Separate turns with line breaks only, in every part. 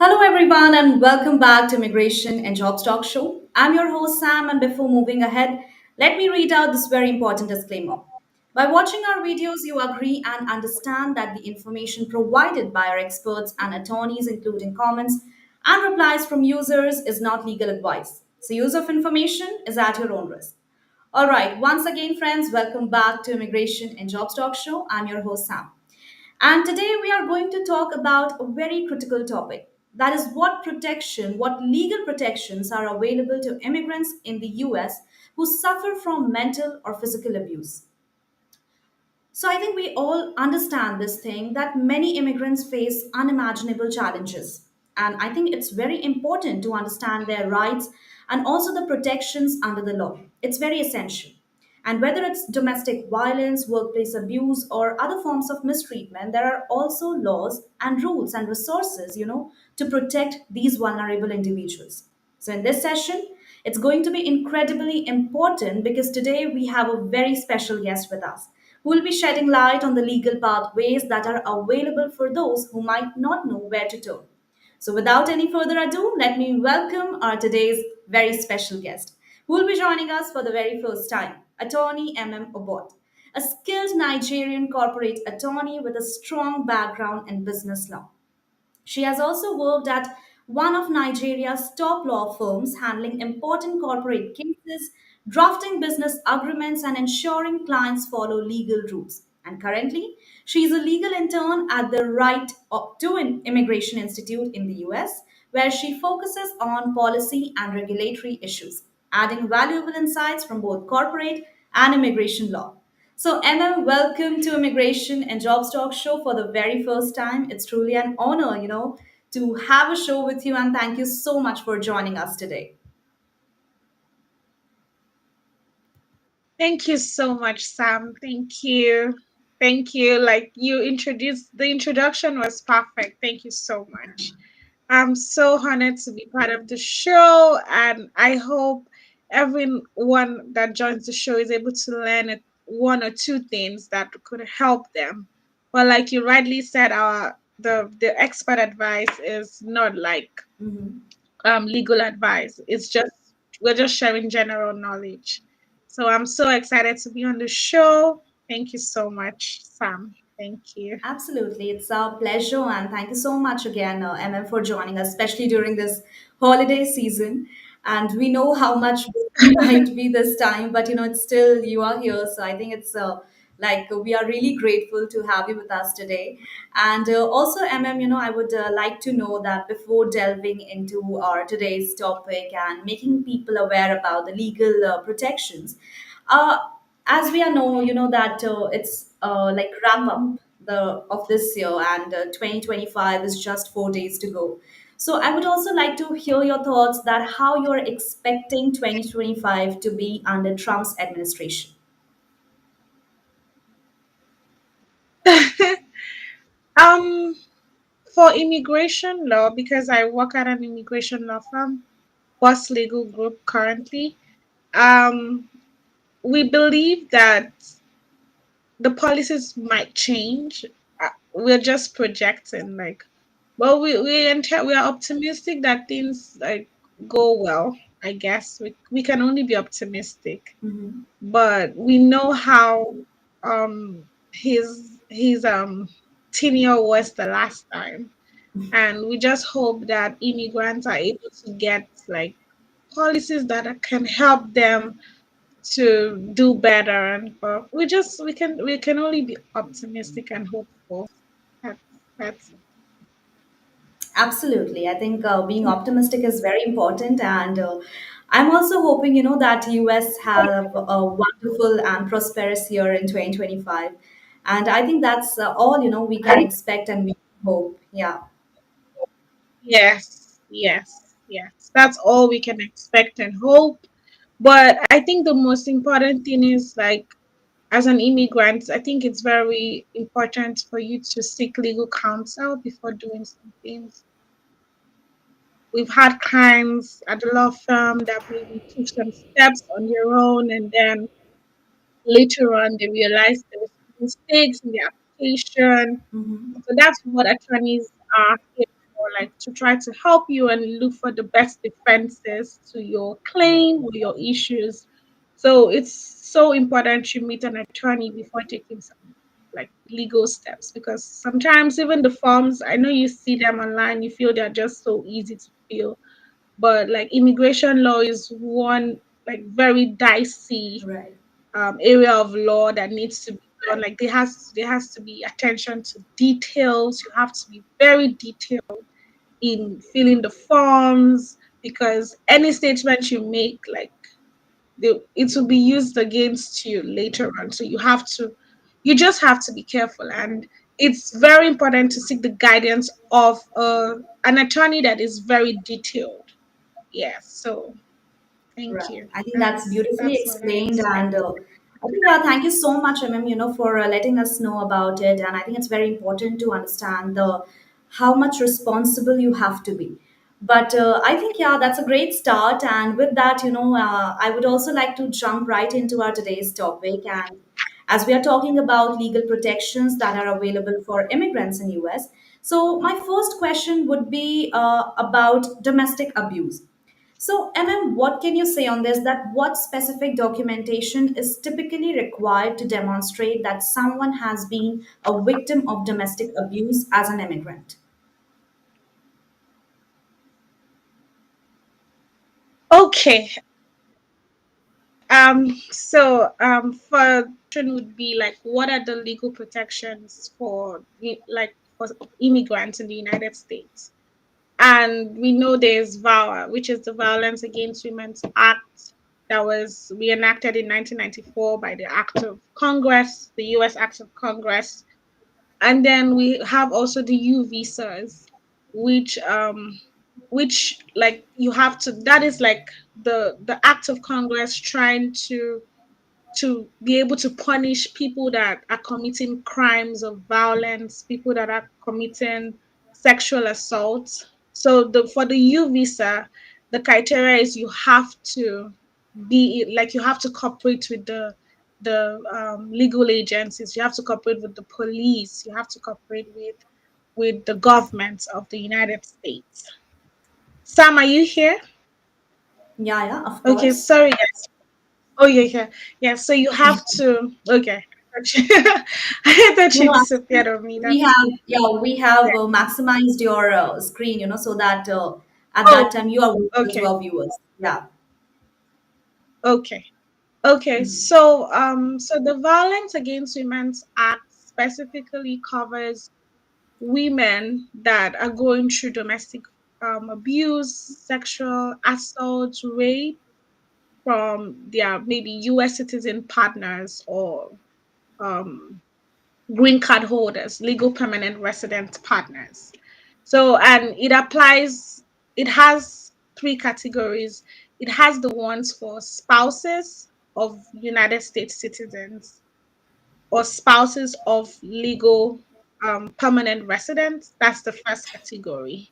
Hello, everyone, and welcome back to Immigration and Jobs Talkshow. I'm your host, Sam, and before moving ahead, let me read out this very important disclaimer. By watching our videos, you agree and understand that the information provided by our experts and attorneys, including comments and replies from users, is not legal advice. So, use of information is at your own risk. All right, once again, friends, welcome back to Immigration and Jobs Talkshow. I'm your host, Sam. And today we are going to talk about a very critical topic. That is what legal protections are available to immigrants in the US who suffer from mental or physical abuse. So I think we all understand this thing that many immigrants face unimaginable challenges. And I think it's very important to understand their rights and also the protections under the law. It's very essential. And whether it's domestic violence, workplace abuse, or other forms of mistreatment, there are also laws and rules and resources, to protect these vulnerable individuals. So, in this session, it's going to be incredibly important because today we have a very special guest with us who will be shedding light on the legal pathways that are available for those who might not know where to turn. So, without any further ado, let me welcome our today's very special guest, who will be joining us for the very first time, Attorney Emem Obot, a skilled Nigerian corporate attorney with a strong background in business law. She has also worked at one of Nigeria's top law firms, handling important corporate cases, drafting business agreements, and ensuring clients follow legal rules. And currently, she is a legal intern at the to an Immigration Institute in the US, where she focuses on policy and regulatory issues, adding valuable insights from both corporate and immigration law. So, Emma, welcome to Immigration and Jobs Talk Show for the very first time. It's truly an honor, to have a show with you, and thank you so much for joining us today.
Thank you so much, Sam. Thank you. Thank you. Like you introduced, the introduction was perfect. Thank you so much. I'm so honored to be part of the show, and I hope everyone that joins the show is able to learn one or two things that could help them. But like you rightly said, our the expert advice is not like
Mhm.
legal advice. It's just we're just sharing general knowledge. So I'm so excited to be on the show. Thank you so much, Sam. Thank you.
Absolutely. It's our pleasure. And thank you so much again, MM, for joining us, especially during this holiday season. And we know how much busy you might be this time, but it's still you are here. So I think it's like we are really grateful to have you with us today. And also, MM, I would like to know that before delving into our today's topic and making people aware about the legal protections, uh, as we are know, that it's like wrap up the of this year, and 2025 is just 4 days to go. So I would also like to hear your thoughts that how you're expecting 2025 to be under Trump's administration.
um, for immigration law, because I work at an immigration law firm, Boss Legal Group currently, um, we believe that the policies might change. We're just projecting, like, well, we are optimistic that things like go well. I guess we can only be optimistic,
Mhm.
but we know how his tenure was the last time, and we just hope that immigrants are able to get like policies that can help them to do better, and we can only be optimistic and hopeful. That's that's
Absolutely. I think being optimistic is very important. And I'm also hoping, that US have a wonderful and prosperous year in 2025. And I think that's all, we can expect and we hope. Yeah.
Yes, yes, yes. That's all we can expect and hope. But I think the most important thing is like, as an immigrant, I think it's very important for you to seek legal counsel before doing some things. We've had clients at the law firm that maybe took some steps on their own, and then later on they realized there was some mistakes in the application.
Mhm.
So that's what attorneys are here. or like to try to help you and look for the best defenses to your claim or your issues. So it's so important you meet an attorney before taking some like legal steps, because sometimes even the forms, I know you see them online, you feel they're just so easy to fill, but like immigration law is one like very dicey
Right.
area of law that needs to be done. Like there has to be attention to details. You have to be very detailed in filling the forms, because any statement you make, like it will be used against you later on. So you just have to be careful, and it's very important to seek the guidance of an attorney that is very detailed. Yes. So thank
Right.
you.
I think that's
That's
beautifully
what I
explained, and
expect.
I think thank you so much, for letting us know about it. And I think it's very important to understand the how much responsible you have to be. But I think that's a great start. And with that, I would also like to jump right into our today's topic. And as we are talking about legal protections that are available for immigrants in US, so my first question would be about domestic abuse. So, what can you say on this? That what specific documentation is typically required to demonstrate that someone has been a victim of domestic abuse as an immigrant?
Okay. For would be like, what are the legal protections for like for immigrants in the United States? And we know there's VAWA, which is the Violence Against Women's Act that was reenacted in 1994 by the Act of Congress, the U.S. Act of Congress. And then we have also the U visas, which like you have to, that is like the act of Congress trying to be able to punish people that are committing crimes of violence, people that are committing sexual assault. So the for the U visa, the criteria is you have to be like, you have to cooperate with the legal agencies, you have to cooperate with the police, you have to cooperate with the government of the United States. Sam, are you here?
Yeah, yeah, of
Okay,
course.
sorry guys. Oh yeah, yeah, yeah. So you have to. Okay, I thought
No,
you
no,
disappeared
actually,
on me.
we
That's
have,
good.
we have
Yeah.
maximized your screen, so that at that
Oh,
time you are visible to
okay,
our viewers. Yeah.
okay, okay. So the Violence Against Women's Act specifically covers women that are going through domestic abuse, sexual assault, rape from their maybe U.S. citizen partners or um green card holders, legal permanent resident partners. So, and it has three categories. It has the ones for spouses of United States citizens or spouses of legal permanent residents. That's the first category.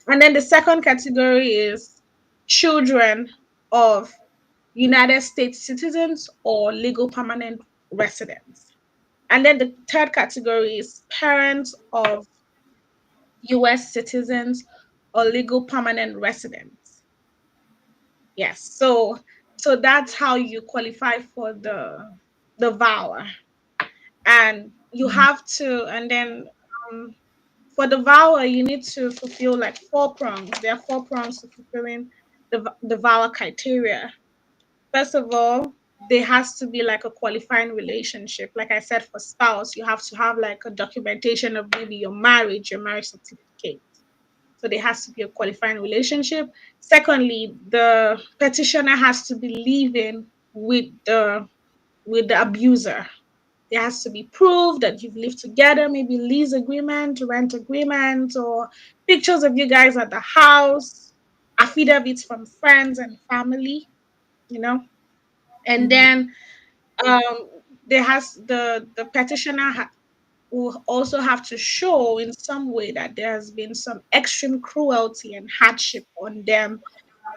And then the second category is children of United States citizens or legal permanent residents. And then the third category is parents of US citizens or legal permanent residents. Yes. So that's how you qualify for the VAWA. And you have to, and then um, for the VAWA, you need to fulfill like four prongs. There are four prongs to fulfilling the VAWA criteria. First of all, there has to be like a qualifying relationship. Like I said, for spouse, you have to have like a documentation of maybe your marriage certificate. So there has to be a qualifying relationship. Secondly, the petitioner has to be living with the abuser. There has to be proof that you've lived together, maybe lease agreement, rent agreement, or pictures of you guys at the house, affidavits from friends and family, you know. And then um, there has the petitioner will also have to show in some way that there has been some extreme cruelty and hardship on them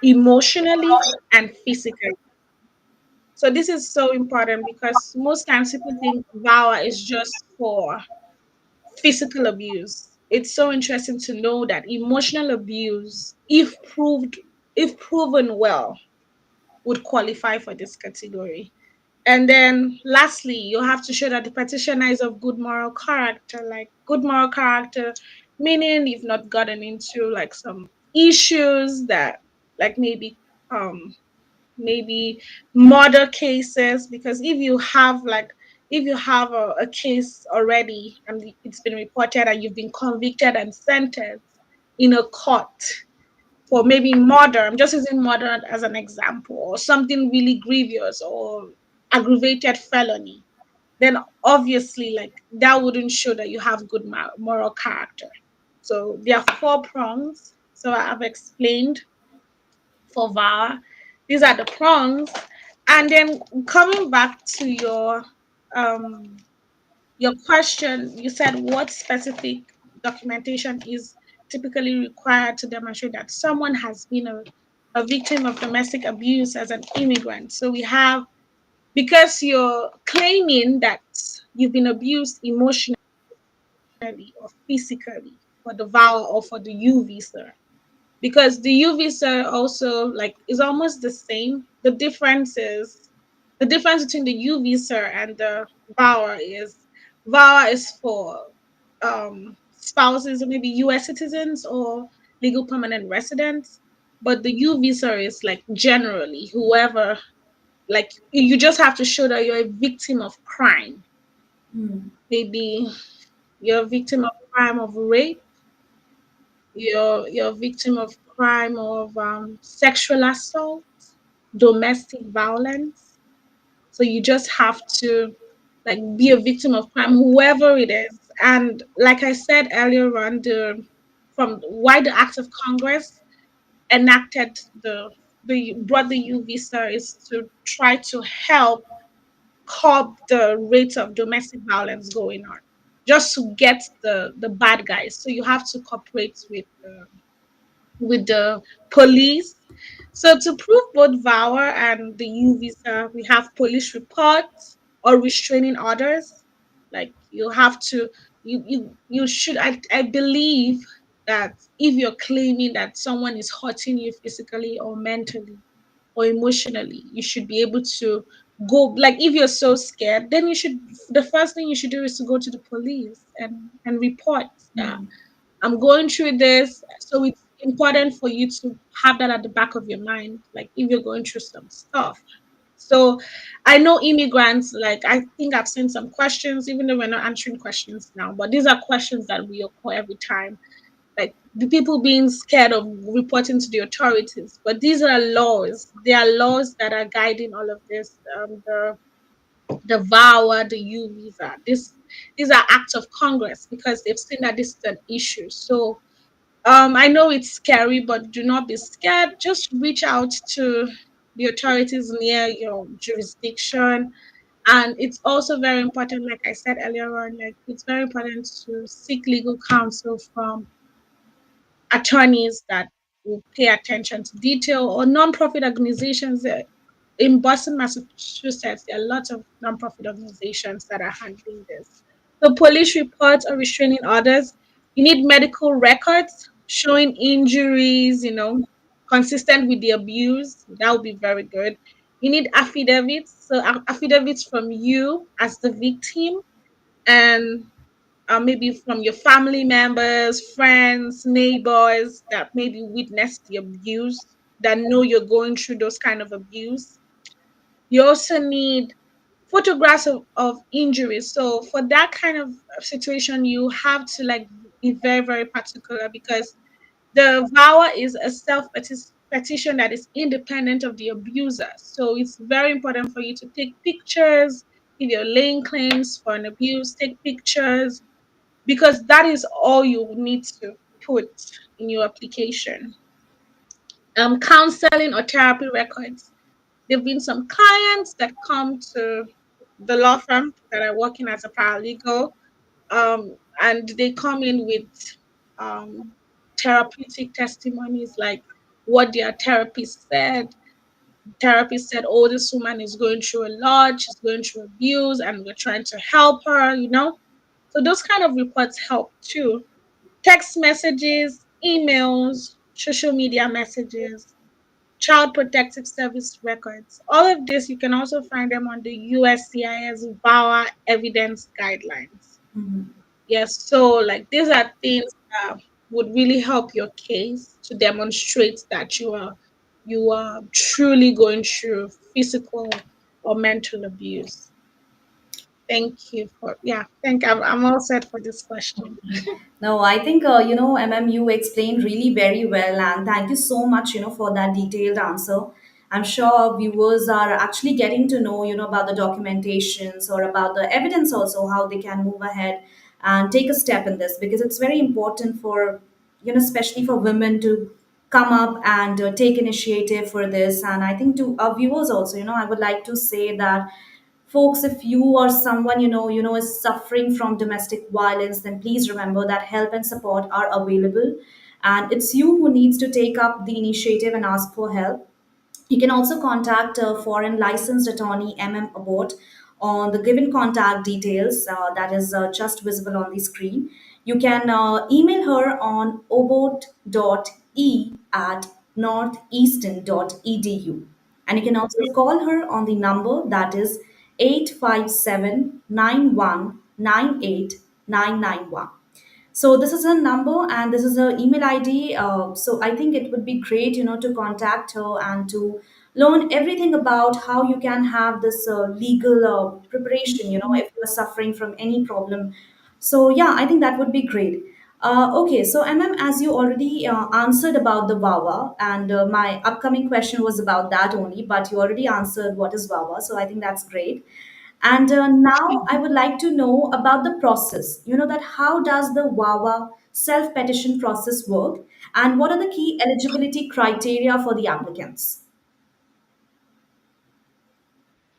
emotionally and physically. So this is so important because most times people think VAWA is just for physical abuse. it's so interesting to know that emotional abuse, if proven well, would qualify for this category. And then lastly, you have to show that the petitioner is of good moral character, like good moral character, meaning you've not gotten into like some issues that like maybe murder cases, because if you have a case already and it's been reported and you've been convicted and sentenced in a court for maybe murder. I'm just using murder as an example, or something really grievous or aggravated felony. Then obviously, like that wouldn't show that you have good moral character. So there are four prongs. So I've explained for VAWA. These are the prongs. And then coming back to um your question, you said what specific documentation is typically required to demonstrate that someone has been a victim of domestic abuse as an immigrant. So we have, because you're claiming that you've been abused emotionally or physically for the VAWA or for the U visa, because the U visa also like is almost the same. The difference between the U visa and the VAWA is for spouses or maybe US citizens or legal permanent residents, but the U visa is like generally whoever, like you just have to show that you're a victim of crime.
Hmm.
Maybe you're a victim of crime of rape, you're a victim of crime of sexual assault, domestic violence. So you just have to like be a victim of crime, whoever it is. And like I said earlier on, the from why the Act of Congress enacted the brought the U visa is to try to help curb the rates of domestic violence going on, just to get the bad guys. So you have to cooperate with the police. So to prove both VAWA and the U visa, we have police reports or restraining orders. Like you have to, you should. I believe that if you're claiming that someone is hurting you physically or mentally or emotionally, you should be able to go. Like if you're so scared, then you should. The first thing you should do is to go to the police and report that
Hmm.
I'm going through this. So it's important for you to have that at the back of your mind, like if you're going through some stuff. So I know immigrants, like I think I've seen some questions, even though we're not answering questions now, but these are questions that we occur every time. Like the people being scared of reporting to the authorities. But these are laws. There are laws that are guiding all of this. The VAWA, the U visa. These are acts of Congress because they've seen that this is an issue. So I know it's scary, but do not be scared. Just reach out to the authorities near your jurisdiction. And it's also very important, like I said earlier on, like it's very important to seek legal counsel from attorneys that will pay attention to detail, or non-profit organizations. In Boston, Massachusetts, there are lots of non-profit organizations that are handling this. So police reports or restraining orders, you need medical records showing injuries, consistent with the abuse. That would be very good. You need affidavits, so affidavits from you as the victim, and maybe from your family members, friends, neighbors that maybe witnessed the abuse, that know you're going through those kind of abuse. You also need photographs of injuries. So for that kind of situation, you have to like be very, very particular, because the VAWA is a self petition that is independent of the abuser. So it's very important for you to take pictures. If you're laying claims for an abuse, take pictures, because that is all you need to put in your application. Counseling or therapy records. There have been some clients that come to the law firm that are working as a paralegal, and they come in with um, therapeutic testimonies, like what their therapist said. Therapist said, "Oh, this woman is going through a lot. She's going through abuse, and we're trying to help her." So those kind of reports help too. text messages, emails, social media messages, child protective service records. All of this, you can also find them on the USCIS VAWA evidence guidelines. Yes, so like these are things that would really help your case to demonstrate that you are truly going through physical or mental abuse. Thank you for I'm all set for this question.
No, I think you explained really very well, and thank you so much, for that detailed answer. I'm sure our viewers are actually getting to know, about the documentations or about the evidence also, how they can move ahead and take a step in this, because it's very important for, especially for women to come up and take initiative for this. And I think to our viewers also, I would like to say that, folks, if you or someone is suffering from domestic violence, then please remember that help and support are available, and it's you who needs to take up the initiative and ask for help. You can also contact a foreign licensed attorney, Emem Obot, on the given contact details that is just visible on the screen. You can email her on obot.e northeastern.edu. And you can also call her on the number that is 857 9198 991. So this is her number and this is her email ID. So I think it would be great, to contact her and to learn everything about how you can have this legal preparation, if you are suffering from any problem. So yeah, I think that would be great. Okay, so as you already answered about the VAWA, and my upcoming question was about that only, but you already answered what is VAWA, so I think that's great. And now I would like to know about the process. That how does the VAWA self petition process work, and what are the key eligibility criteria for the applicants?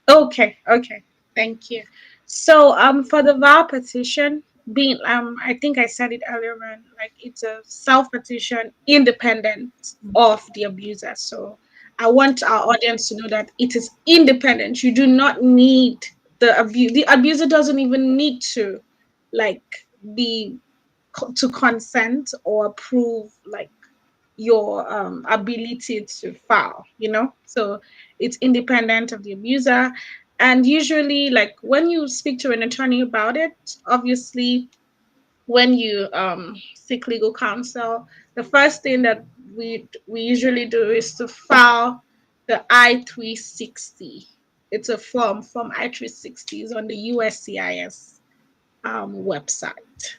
Okay, okay. Thank you. So for the vow petition, being I think I said it earlier on, like it's a self petition independent of the abuser. So I want our audience to know that it is independent. You do not need the abuser doesn't even need to like be to consent or approve like your ability to file, so it's independent of the abuser. And usually, like when you speak to an attorney about it, obviously when you seek legal counsel, the first thing that we usually do is to file the I-360. It's a form I-360 is on the USCIS website.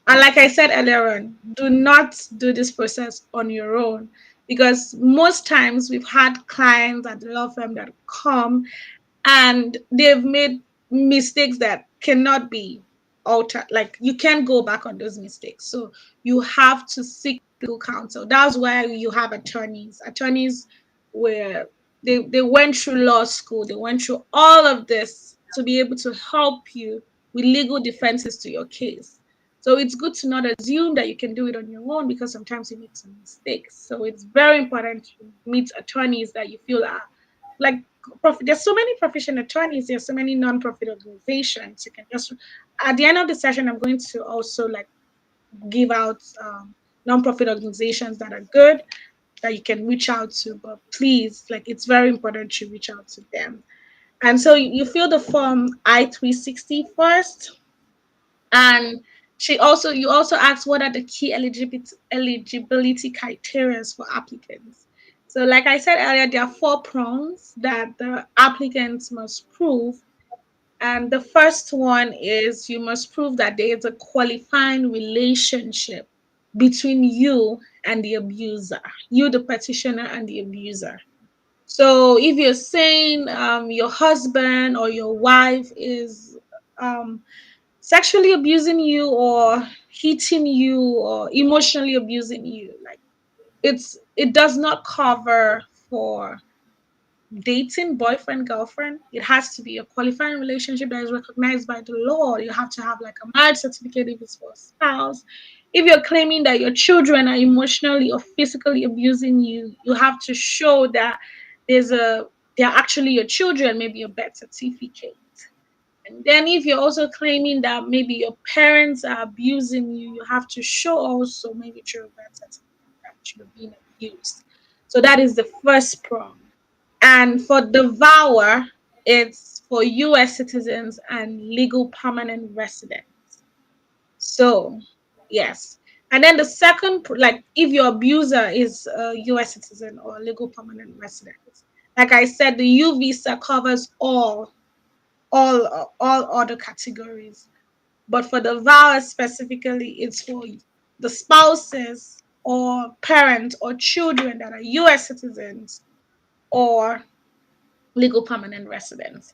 And like I said earlier on, do not do this process on your own, because most times we've had clients at the law firm that come and they've made mistakes that cannot be altered. Like you can't go back on those mistakes. So you have to seek legal counsel. That's why you have attorneys. Attorneys where they went through law school, they went through all of this to be able to help you with legal defenses to your case. So it's good to not assume that you can do it on your own, because sometimes you make some mistakes. So it's very important to meet attorneys that you feel are like there's so many professional attorneys, there's so many non-profit organizations. You can just at the end of the session, I'm going to also like give out non-profit organizations that are good that you can reach out to. But please, like it's very important to reach out to them. And so you fill the form I-360 first, and you also ask what are the key eligibility criteria for applicants. So like I said earlier, there are four prongs that the applicants must prove. And the first one is you must prove that there is a qualifying relationship between you and the abuser, you, the petitioner, and the abuser. So if you're saying your husband or your wife is um, sexually abusing you or hitting you or emotionally abusing you, like it does not cover for dating boyfriend girlfriend. It has to be a qualifying relationship that is recognized by the law. You have to have like a marriage certificate if it's for a spouse. If you're claiming that your children are emotionally or physically abusing you, you have to show that they're actually your children, maybe a birth certificate. And then if you're also claiming that maybe your parents are abusing you, you have to show also maybe through a birth certificate that you're being abused. So that is the first prong. And for the VAWA, it's for US citizens and legal permanent residents. So, yes. And then the second, like if your abuser is a US citizen or a legal permanent resident, like I said, the U visa covers all other categories. But for the VAWA specifically, it's for the spouses or parents or children that are US citizens or legal permanent residents.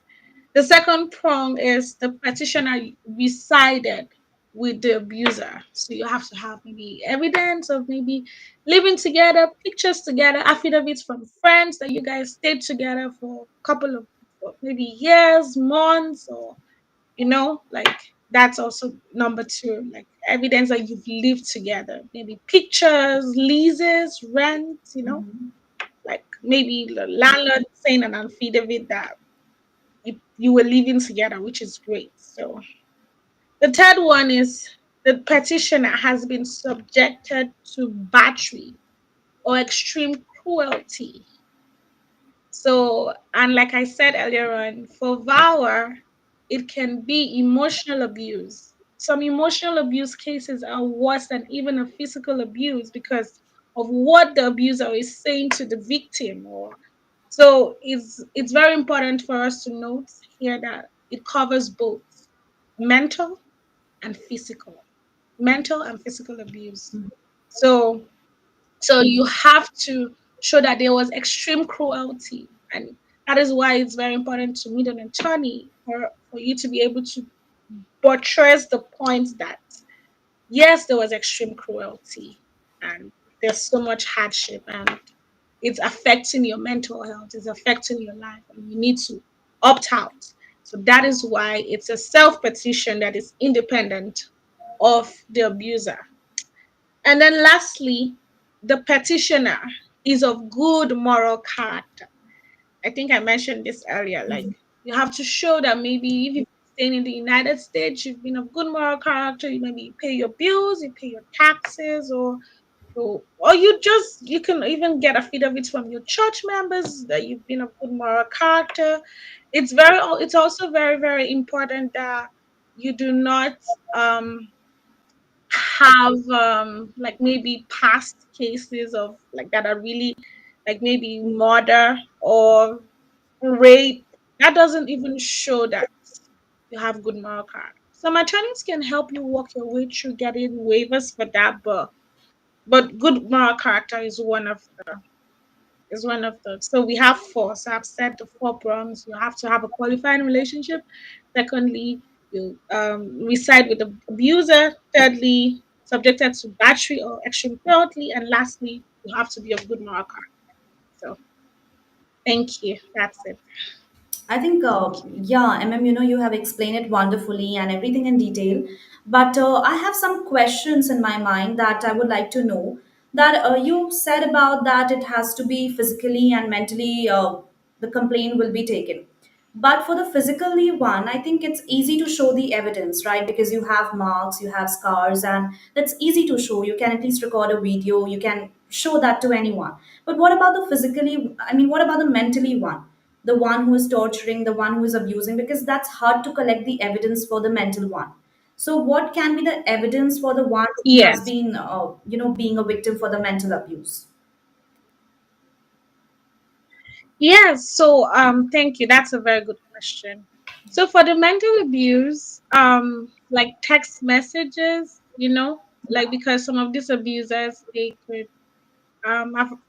The second prong is the petitioner resided with the abuser. So you have to have maybe evidence of maybe living together, pictures together, affidavits from friends that you guys stayed together for a couple of for maybe years, months, or like that's also number two, like evidence that you've lived together, maybe pictures, leases, rent, like maybe the landlord saying an affidavit that you were living together, which is great. So the third one is the petitioner has been subjected to battery or extreme cruelty. So, and like I said earlier on, for VAWA, it can be emotional abuse. Some emotional abuse cases are worse than even a physical abuse because of what the abuser is saying to the victim. Or so it's very important for us to note here that it covers both mental and mental and physical abuse. So so you have to show that there was extreme cruelty. And that is why it's very important to meet an attorney for you to be able to buttress the point that yes, there was extreme cruelty and there's so much hardship and it's affecting your mental health, it's affecting your life, and you need to opt out. So that is why it's a self petition that is independent of the abuser. And then lastly, the petitioner is of good moral character. I think I mentioned this earlier. Like you have to show that maybe if you've been staying in the United States, you've been of good moral character. You maybe pay your bills, you pay your taxes, or you can even get affidavits from your church members that you've been of good moral character. It's also very important that you do not um have like maybe past cases of like that are really like maybe murder or rape. That doesn't even show that you have good moral character. Some attorneys can help you walk your way through getting waivers for that, but good moral character is one of the so we have four. So I've said the four prongs. You have to have a qualifying relationship. Secondly, you reside with the abuser. Thirdly, subjected to battery or extreme cruelty. And lastly, you have to be of good moral character. So thank you. That's it.
I think, yeah, you have explained it wonderfully and everything in detail. But I have some questions in my mind that I would like to know. That you said about that it has to be physically and mentally, the complaint will be taken. But for the physically one, I think it's easy to show the evidence, right? Because you have marks, you have scars, and that's easy to show. You can at least record a video, you can show that to anyone. But what about the physically, what about the mentally one? The one who is torturing, the one who is abusing, because that's hard to collect the evidence for the mental one. So, what can be the evidence for the one who has
Yes.
been, being a victim for the mental abuse?
Yes. So thank you. That's a very good question. So for the mental abuse, like text messages, like because some of these abusers they could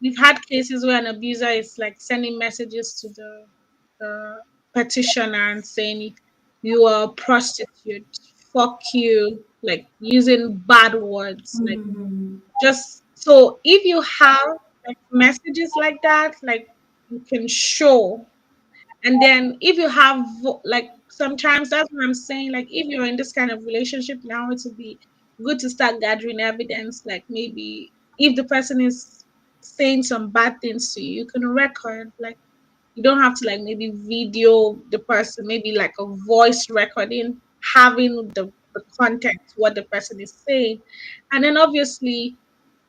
we've had cases where an abuser is like sending messages to the petitioner and saying you are a prostitute, fuck you, like using bad words, like
Mm-hmm.
just so if you have like messages like that, like you can show. And then if you have like sometimes that's what I'm saying, like if you're in this kind of relationship now, it would be good to start gathering evidence. Like maybe if the person is saying some bad things to you, you can record, like You don't have to like maybe video the person, maybe like a voice recording, having the context, what the person is saying. And then obviously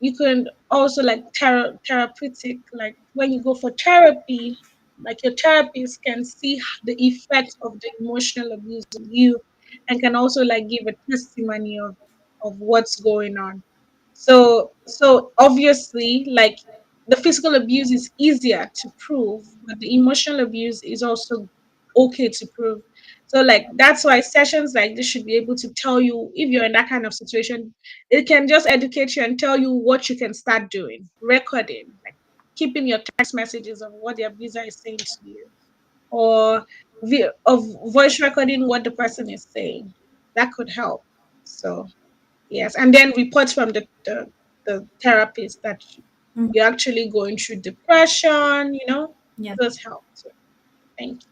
you can also like therapeutic, like when you go for therapy, like your therapist can see the effects of the emotional abuse on you and can also like give a testimony of what's going on. So obviously, like the physical abuse is easier to prove, but the emotional abuse is also okay to prove. So like that's why sessions like this should be able to tell you if you're in that kind of situation. It can just educate you and tell you what you can start doing, recording, like keeping your text messages of what the abuser is saying to you, or of voice recording what the person is saying. That could help. So yes, and then reports from the therapist that
Mhm.
you're actually going through depression,
Yeah.
those help too. Thank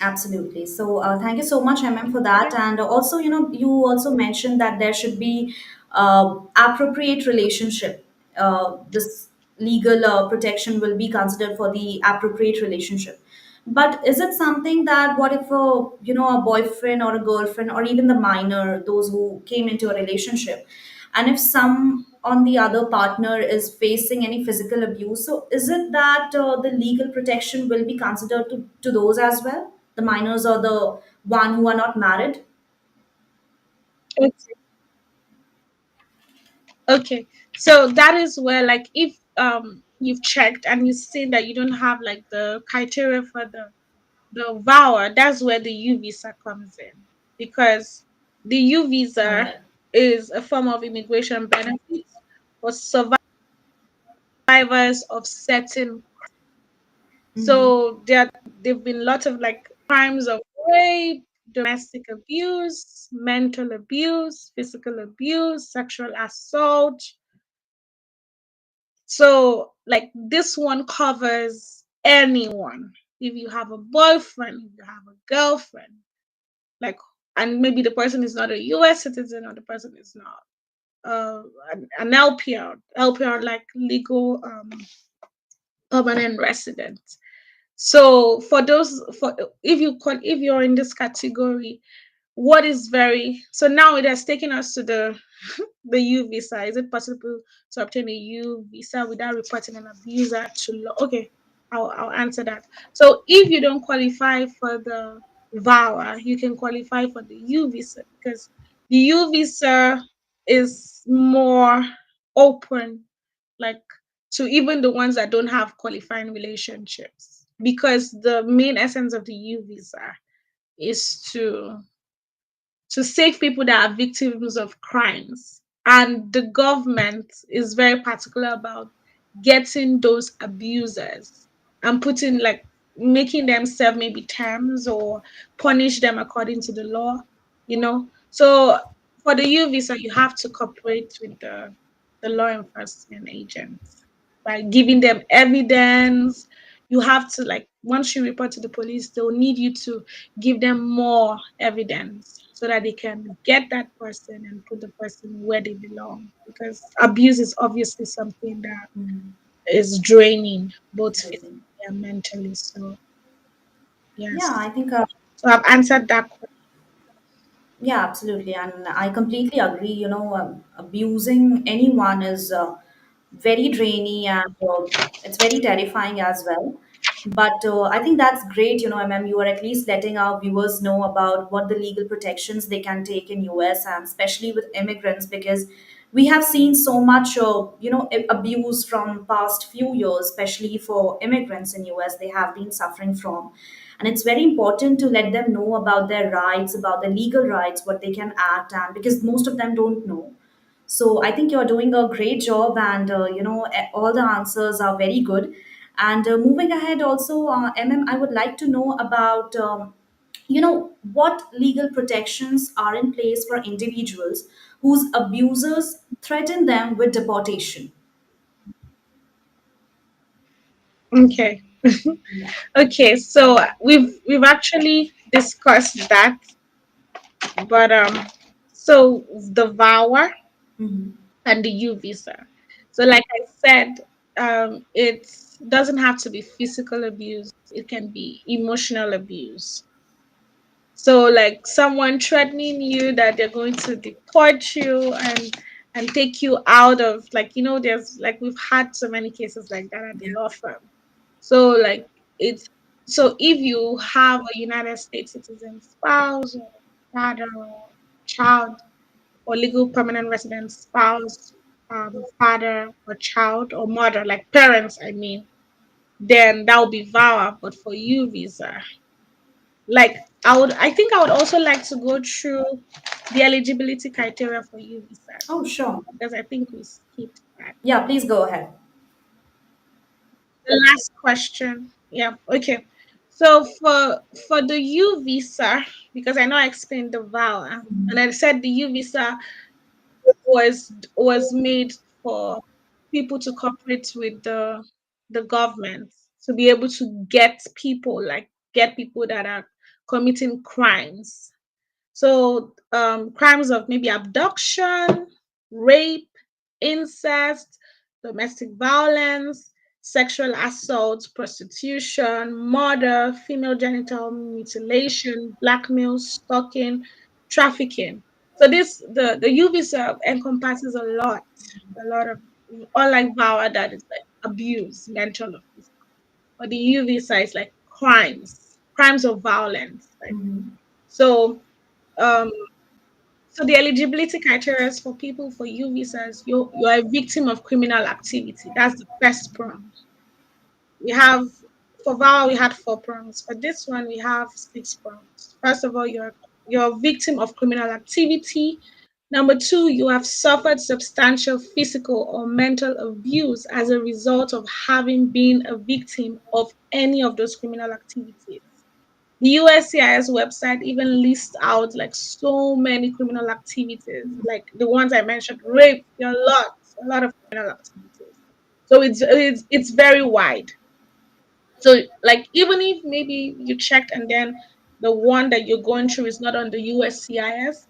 Absolutely. So, thank you so much, MM, for
you.
that. And also, you also mentioned that there should be appropriate relationship. This legal protection will be considered for the appropriate relationship. But is it something that what if a boyfriend or a girlfriend or even the minor, those who came into a relationship, and if some on the other partner is facing any physical abuse, so is it that the legal protection will be considered to those as well, the minors or the one who are not married?
Okay. Okay. So that is where like if you've checked and you've seen that you don't have like the criteria for the VAWA, that's where the U visa comes in. Because the U
All
visa
right.
is a form of immigration benefits for survivors of certain.
Mm-hmm.
So there've been lots of like crimes of rape, domestic abuse, mental abuse, physical abuse, sexual assault. So like this one covers anyone. If you have a boyfriend, if you have a girlfriend, like, and maybe the person is not a US citizen or the person is not an LPR like legal permanent resident. So for those, for if you're in this category, what is very, so now it has taken us to the U visa. Is it possible to obtain a U visa without reporting an abuser to law? Okay, I'll answer that. So if you don't qualify for the VAWA, you can qualify for the U visa because the U visa is more open, like to even the ones that don't have qualifying relationships, because the main essence of the U visa is to save people that are victims of crimes. And the government is very particular about getting those abusers and putting like making them serve maybe terms or punish them according to the law. So for the U visa, you have to cooperate with the law enforcement agents by giving them evidence. You have to, like, once you report to the police, they'll need you to give them more evidence so that they can get that person and put the person where they belong, because abuse is obviously something that
Mm-hmm.
is draining both physically
Absolutely.
and mentally. So
Yeah,
yes,
I think.
so I've answered that question.
Yeah, absolutely. And I completely agree. Abusing anyone is very draining and it's very terrifying as well. But I think that's great. MM, you are at least letting our viewers know about what the legal protections they can take in US, and especially with immigrants, because we have seen so much, abuse from past few years, especially for immigrants in US. They have been suffering from, and it's very important to let them know about their rights, about their legal rights, what they can act, and because most of them don't know. So I think you're doing a great job, and all the answers are very good. And moving ahead, also, I would like to know about what legal protections are in place for individuals whose abusers threaten them with deportation.
Okay.
Yeah.
Okay, so we've actually discussed that, but so the VAWA
Hmm.
and the U visa. So like I said, it's doesn't have to be physical abuse, it can be emotional abuse. So like someone threatening you that they're going to deport you and take you out of, like, there's like we've had so many cases like that at the law firm. So like it's so if you have a United States citizen spouse or father or child or legal permanent resident spouse, father or child or mother, like parents, I mean, then that will be VAWA. But for you visa, like I think I would also like to go through the eligibility criteria for you visas
Oh, sure.
because I think we skipped that.
Yeah, please go ahead.
The last question. Yeah, okay. So for the U visa, because I know I explained the VAWA and I said the U visa was made for people to cooperate with the government to be able to get people that are committing crimes. So crimes of maybe abduction, rape, incest, domestic violence, sexual assault, prostitution, murder, female genital mutilation, blackmail, stalking, trafficking. So the U visa encompasses a lot of, unlike VAWA that is like abuse, mental abuse. But the U visa is like crimes of violence. Like so um so the eligibility criteria for people for U visas, you're a victim of criminal activity. That's the first prong. We have for VAWA we had four prongs. For this one we have six prongs. First of all, you're a victim of criminal activity. Number two, you have suffered substantial physical or mental abuse as a result of having been a victim of any of those criminal activities. The USCIS website even lists out like so many criminal activities, like the ones I mentioned, rape, there are a lot of criminal activities. So it's very wide. So like even if maybe you checked and then the one that you're going through is not on the USCIS,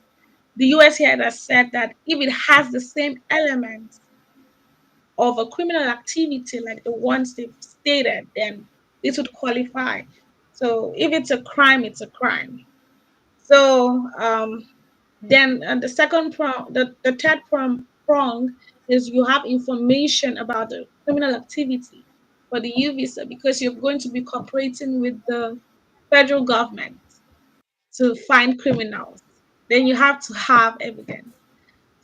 the USCIS has said that if it has the same elements of a criminal activity like the ones they've stated, then it would qualify. So if it's a crime, it's a crime. So then the second prong, the third prong is you have information about the criminal activity for the U visa because you're going to be cooperating with the federal government to find criminals. Then you have to have evidence.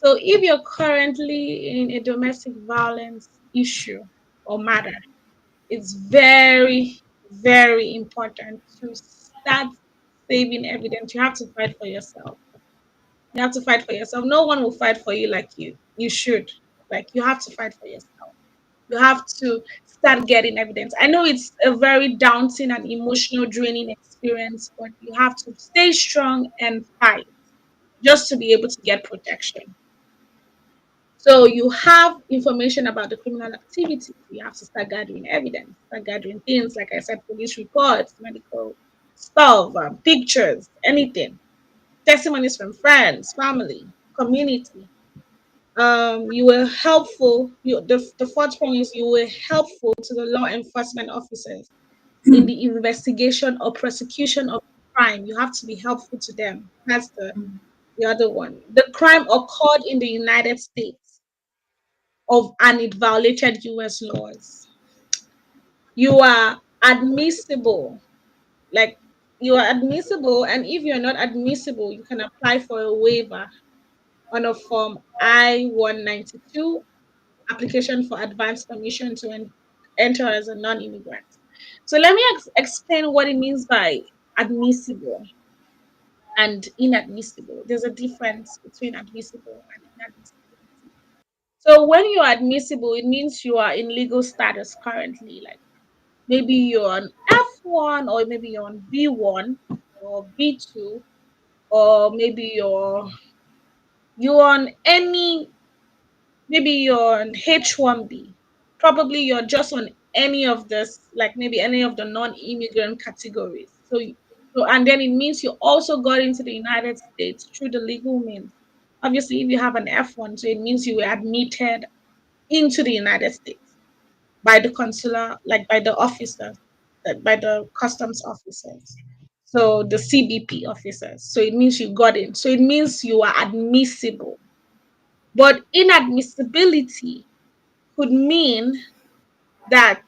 So if you're currently in a domestic violence issue or matter, it's very, very important to start saving evidence. You have to fight for yourself. You have to fight for yourself. No one will fight for you like you. You should. Like you have to fight for yourself. You have to start getting evidence. I know it's a very daunting and emotional draining experience, but you have to stay strong and fight just to be able to get protection. So you have information about the criminal activity. You have to start gathering evidence, start gathering things like I said, police reports, medical stuff, pictures, anything, testimonies from friends, family, community. You were helpful. The fourth point is you were helpful to the law enforcement officers in the investigation or prosecution of crime. You have to be helpful to them. That's the other one. The crime occurred in the United States and it violated US laws. You are admissible. Like you are admissible, and if you're not admissible, you can apply for a waiver on a form I-192, application for advance permission to enter as a non-immigrant. So let me explain what it means by admissible and inadmissible. There's a difference between admissible and inadmissibility. So when you're admissible, it means you are in legal status currently. Like maybe you're on F1 or maybe you're on B1 or B2 or maybe you're on any, maybe you're on H1B. Probably you're just on any of this, like maybe any of the non-immigrant categories. So and then it means you also got into the United States through the legal means. Obviously, if you have an F1, so it means you were admitted into the United States. by the consular, like by the officers, by the customs officers. So the CBP officers. So it means you got in. So it means you are admissible. But inadmissibility could mean that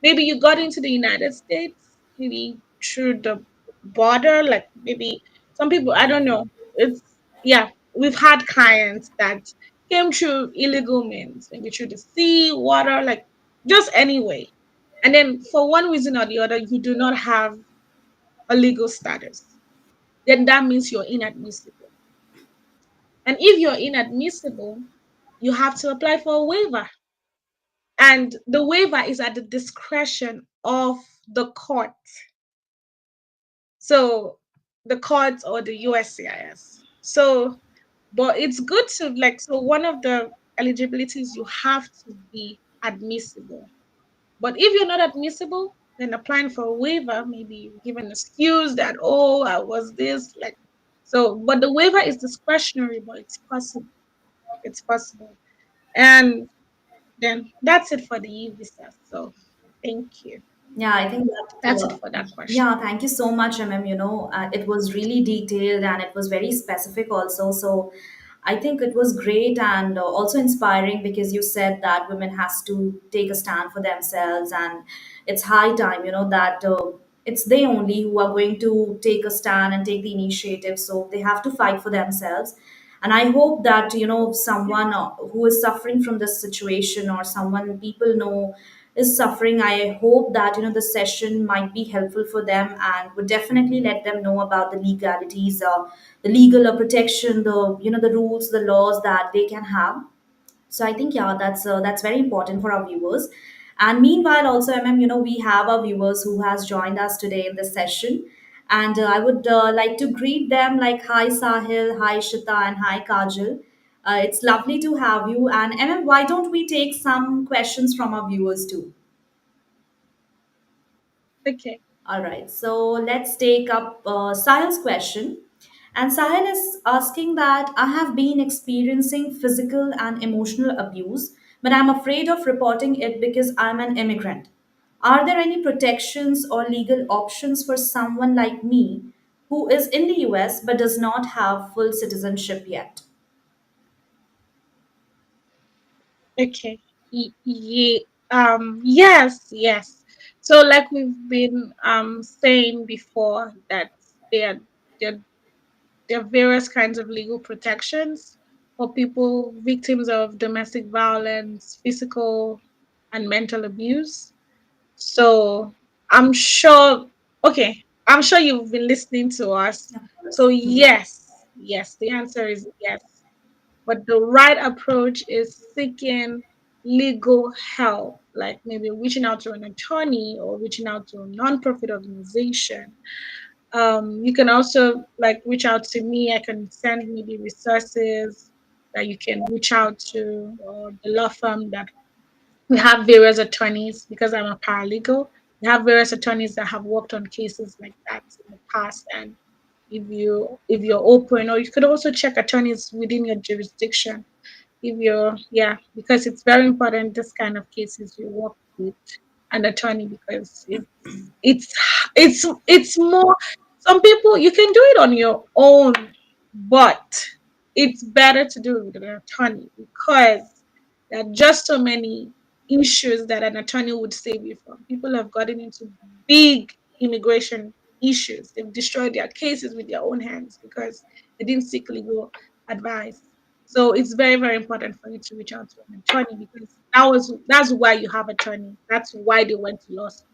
maybe you got into the United States, maybe through the border, like maybe some people, I don't know. It's, yeah, we've had clients that came through illegal means, maybe through the sea, water, like just any way. And then for one reason or the other, you do not have a legal status. Then that means you're inadmissible. And if you're inadmissible, you have to apply for a waiver. And the waiver is at the discretion of the court. So the court or the USCIS. So, but it's good to like, so one of the eligibilities, you have to be admissible. But if you're not admissible, then applying for a waiver, maybe you give an excuse that, oh, I was this, like, so, but the waiver is discretionary, but it's possible. It's possible. And then that's it for the E visa. So thank you.
Yeah, I think that,
That's it for that question.
yeah, thank you so much, MM. It was really detailed and it was very specific also. So I think it was great and also inspiring because you said that women has to take a stand for themselves, and it's high time, that it's they only who are going to take a stand and take the initiative. So they have to fight for themselves. And I hope that, someone who is suffering from this situation, or someone people know is suffering, I hope that, the session might be helpful for them and would definitely let them know about the legalities, the legal protection, the, the rules, the laws that they can have. So I think, yeah, that's very important for our viewers. And meanwhile, also, we have our viewers who has joined us today in this session, and I would like to greet them like, hi Sahil, hi Shita, and hi Kajal. It's lovely to have you. And why don't we take some questions from our viewers too?
Okay.
All right, so let's take up Sahil's question. And Sahil is asking that I have been experiencing physical and emotional abuse, but I'm afraid of reporting it because I'm an immigrant. Are there any protections or legal options for someone like me who is in the US but does not have full citizenship yet?
Okay. Yes, yes. So like we've been saying before that there there there are various kinds of legal protections for people victims of domestic violence, physical and mental abuse. So I'm sure, okay, I'm sure you've been listening to us.
Of
So
course.
yes, yes, the answer is yes. But the right approach is seeking legal help, like maybe reaching out to an attorney or reaching out to a nonprofit organization. You can also like reach out to me. I can send maybe resources that you can reach out to, or the law firm that we have various attorneys because I'm a paralegal. We have various attorneys that have worked on cases like that in the past. And if you're open, or you could also check attorneys within your jurisdiction. If you're, yeah, because it's very important this kind of cases you work with an attorney, because it's it's more, some people you can do it on your own, but it's better to do it with an attorney because there are just so many issues that an attorney would save you from. People have gotten into big immigration issues. They've destroyed their cases with their own hands because they didn't seek legal advice. So it's very, very important for you to reach out to an attorney, because that's why you have attorney. That's why they went to law school,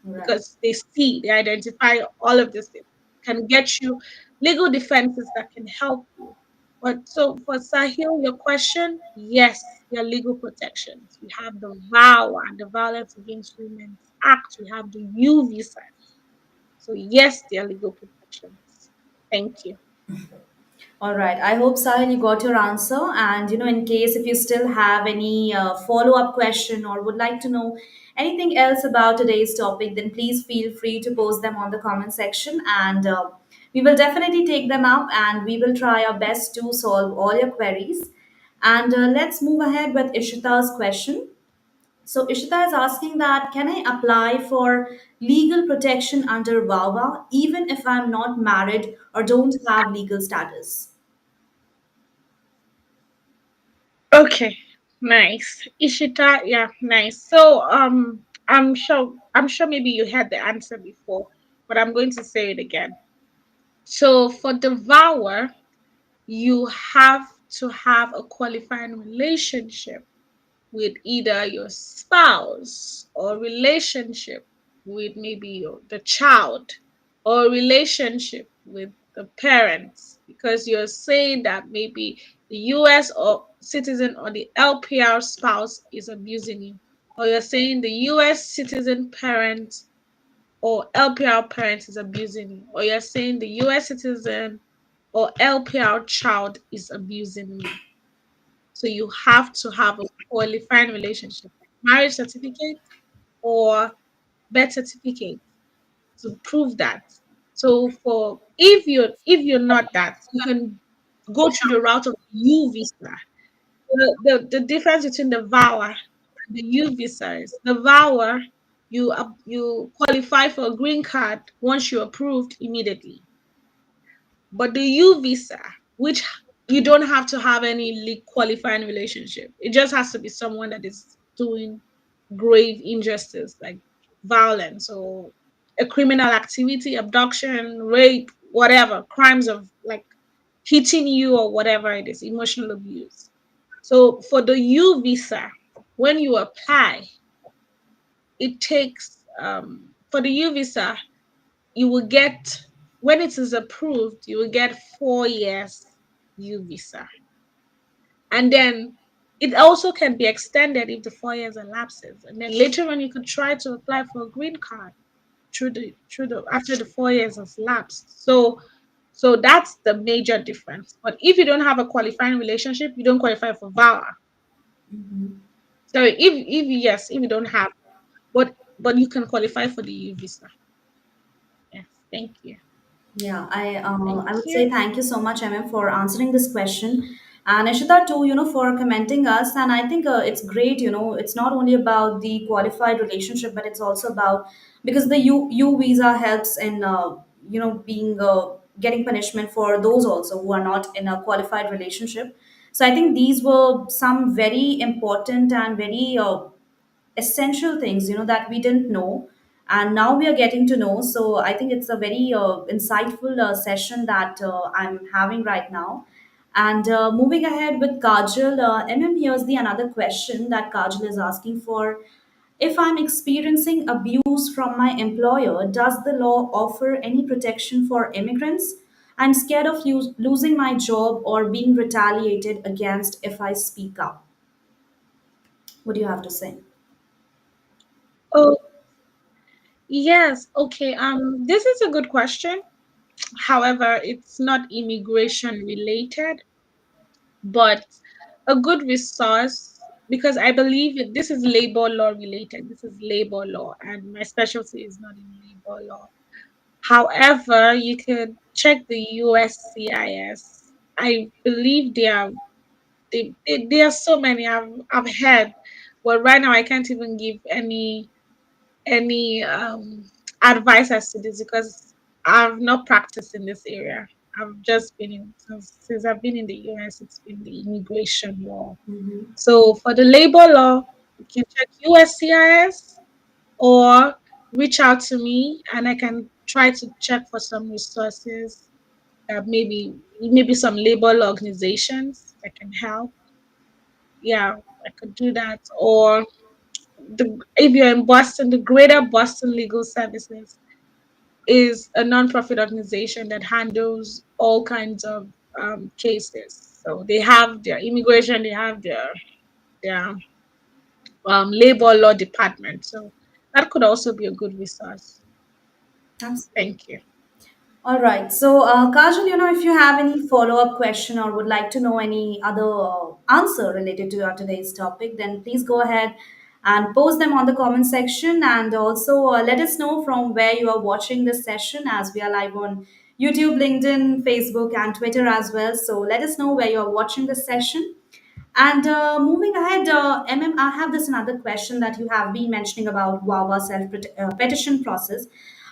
Right.
because they identify all of this things, can get you legal defenses that can help you. But so for Sahil, your question, yes, there are legal protections. We have the VAWA, the Violence Against Women's Act. We have the U Visa. So yes, there are legal protections. Thank you.
All right. I hope, Sahil, you got your answer. And, in case if you still have any follow up question or would like to know anything else about today's topic, then please feel free to post them on the comment section. And we will definitely take them up and we will try our best to solve all your queries. And let's move ahead with Ishita's question. So Ishita is asking that can I apply for legal protection under VAWA even if I'm not married or don't have legal status?
Okay, nice. Ishita, yeah, nice. So I'm sure maybe you had the answer before, but I'm going to say it again. So for the VAWA, you have to have a qualifying relationship with either your spouse or relationship with maybe the child or relationship with the parents, because you're saying that maybe the US or citizen or the LPR spouse is abusing you, or you're saying the US citizen parent or LPR parent is abusing you, or you're saying the US citizen or LPR child is abusing you. So you have to have a qualifying relationship, like marriage certificate or birth certificate to prove that. So for if you're not that, you can go through the route of U visa. The difference between the VAWA and the U visa is the VAWA, you qualify for a green card once you're approved immediately. But the U visa, which you don't have to have any qualifying relationship, it just has to be someone that is doing grave injustice like violence or a criminal activity, abduction, rape, whatever, crimes of like hitting you or whatever it is, emotional abuse. So for the U visa, when you apply, it takes for the U visa, you will get, when it is approved, you will get 4 years U visa. And then it also can be extended if the 4 years elapses. And then later on you could try to apply for a green card through the after the 4 years has lapsed. So that's the major difference. But if you don't have a qualifying relationship, you don't qualify for VAWA. So if you don't have, but you can qualify for the U visa. Yes, thank you.
Yeah, I
Thank
would say
you.
thank you so much, Emem, for answering this question, and Ishita too, for commenting us. And I think it's great. It's not only about the qualified relationship, but it's also about because the U visa helps in being getting punishment for those also who are not in a qualified relationship. So I think these were some very important and very essential things that we didn't know, and now we are getting to know. So I think it's a very insightful session that I'm having right now. And moving ahead with Kajal, here's the another question that Kajal is asking for. If I'm experiencing abuse from my employer, does the law offer any protection for immigrants? I'm scared of losing my job or being retaliated against if I speak up. What do you have to say?
Oh, yes. Okay. This is a good question. However, it's not immigration related, but a good resource, because I believe this is labor law related. This is labor law, and my specialty is not in labor law. However, you could check the USCIS. I believe there are so many I've heard, but right now I can't even give any advice as to this because I've not practiced in this area. I've just been in since I've been in the US. It's been the immigration law. So for the labor law, you can check USCIS or reach out to me, and I can try to check for some resources. Maybe some labor law organizations that can help. Yeah, I could do that. Or if you're in Boston, the Greater Boston Legal Services is a nonprofit organization that handles all kinds of cases. So they have their immigration, they have their labor law department. So that could also be a good resource.
Absolutely.
Thank you.
All right. So, Kajal, if you have any follow-up question or would like to know any other answer related to our today's topic, then please go ahead and post them on the comment section. And also let us know from where you are watching this session, as we are live on YouTube, LinkedIn, Facebook, and Twitter as well. So let us know where you are watching this session. And moving ahead, I have this another question that you have been mentioning about VAWA petition process.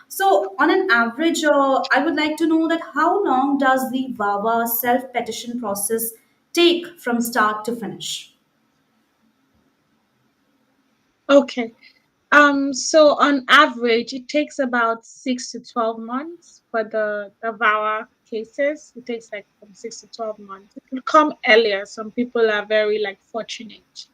So, on an average, I would like to know that how long does the VAWA self petition process take from start to finish?
Okay. So on average, it takes about 6 to 12 months for the VAWA cases. It takes like from 6 to 12 months. It will come earlier. Some people are very like fortunate.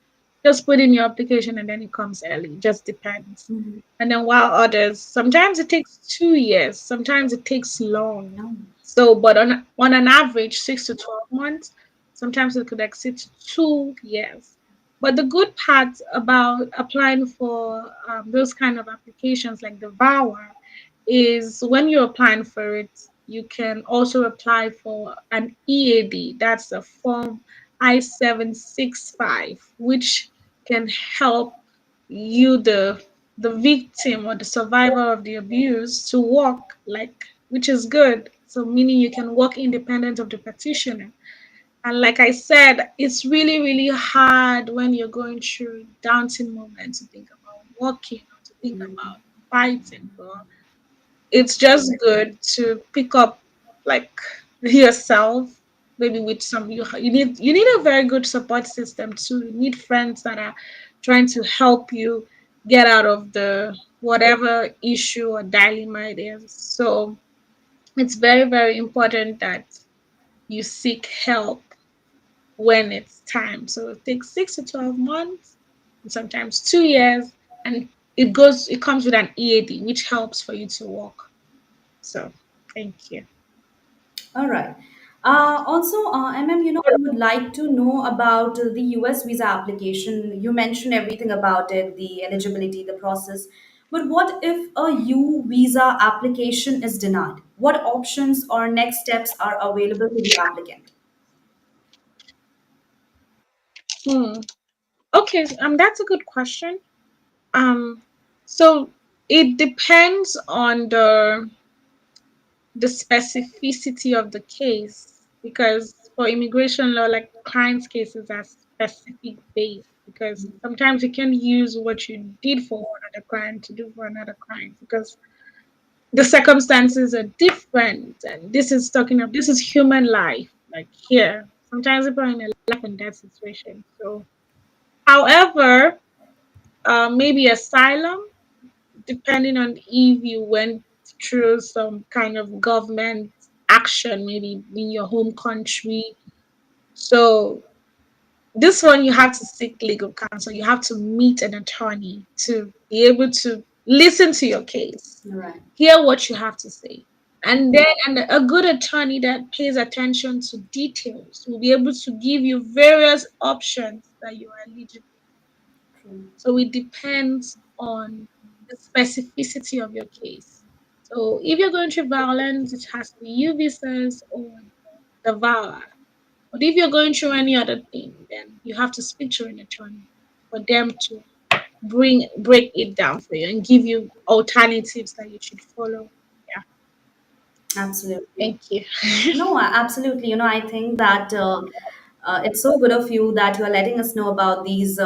Just put in your application and then it comes early. It just depends.
Mhm.
And then while others, sometimes it takes 2 years, sometimes it takes long.
No.
So, but on an average, 6 to 12 months, sometimes it could exceed to 2 years. But the good part about applying for those kind of applications like the VAWA is when you're applying for it, you can also apply for an EAD. That's a form I-765, which can help you, the victim or the survivor of the abuse, to work, like, which is good. So meaning you can work independent of the petitioner. And like I said, it's really, really hard when you're going through daunting moments to think about working or to think about fighting. But it's just good to pick up like yourself, maybe with some, you need a very good support system too. You need friends that are trying to help you get out of the whatever issue or dilemma it is. So it's very, very important that you seek help when it's time. So it takes 6 to 12 months, and sometimes 2 years, and it comes with an EAD, which helps for you to work. So thank you.
All right. Also, I would like to know about the US visa application. You mentioned everything about it, the eligibility, the process. But what if a U visa application is denied? What options or next steps are available to the applicant?
Hmm. Okay, that's a good question. Um, so it depends on the specificity of the case, because for immigration law, like crimes cases are specific based, because sometimes you can use what you did for one other crime to do for another crime, because the circumstances are different, and this is human life, like here sometimes people are in a life and death situation. So however, maybe asylum, depending on if you went through some kind of government action, maybe in your home country. So this one, you have to seek legal counsel. You have to meet an attorney to be able to listen to your case,
Right.
hear what you have to say. And a good attorney that pays attention to details will be able to give you various options that you are eligible.
True.
So it depends on the specificity of your case. So if you're going through violence, it has to be U visas or the VAWA. But if you're going through any other thing, then you have to speak to an attorney for them to break it down for you and give you alternatives that you should follow. Yeah,
Absolutely.
thank you.
No, absolutely. I think that it's so good of you that you are letting us know about these